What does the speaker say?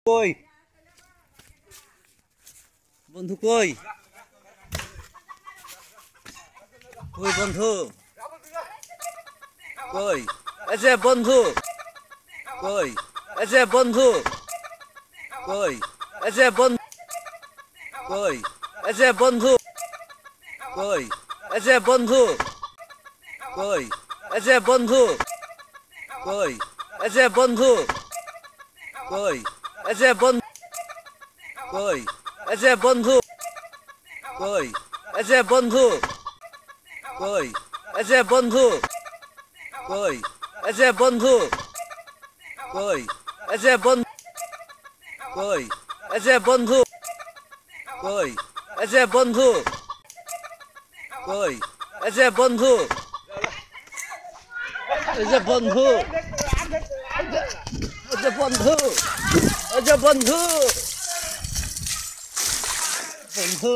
কই বন্ধু কই কই বন্ধু কই এসে বন্ধু কই এসে বন্ধু কই এসে বন্ধু কই এসে বন্ধু কই এসে বন্ধু কই এসে বন্ধু কই এসে বন্ধু কই এসে বন্ধু কই এসে বন্ধু কই এসে বন্ধু কই এসে বন্ধু কই এসে বন্ধু কই এসে বন্ধু কই এসে বন্ধু কই এসে বন্ধু কই এসে বন্ধু এসে বন্ধু এসে বন্ধু এসে বন্ধু বন্ধু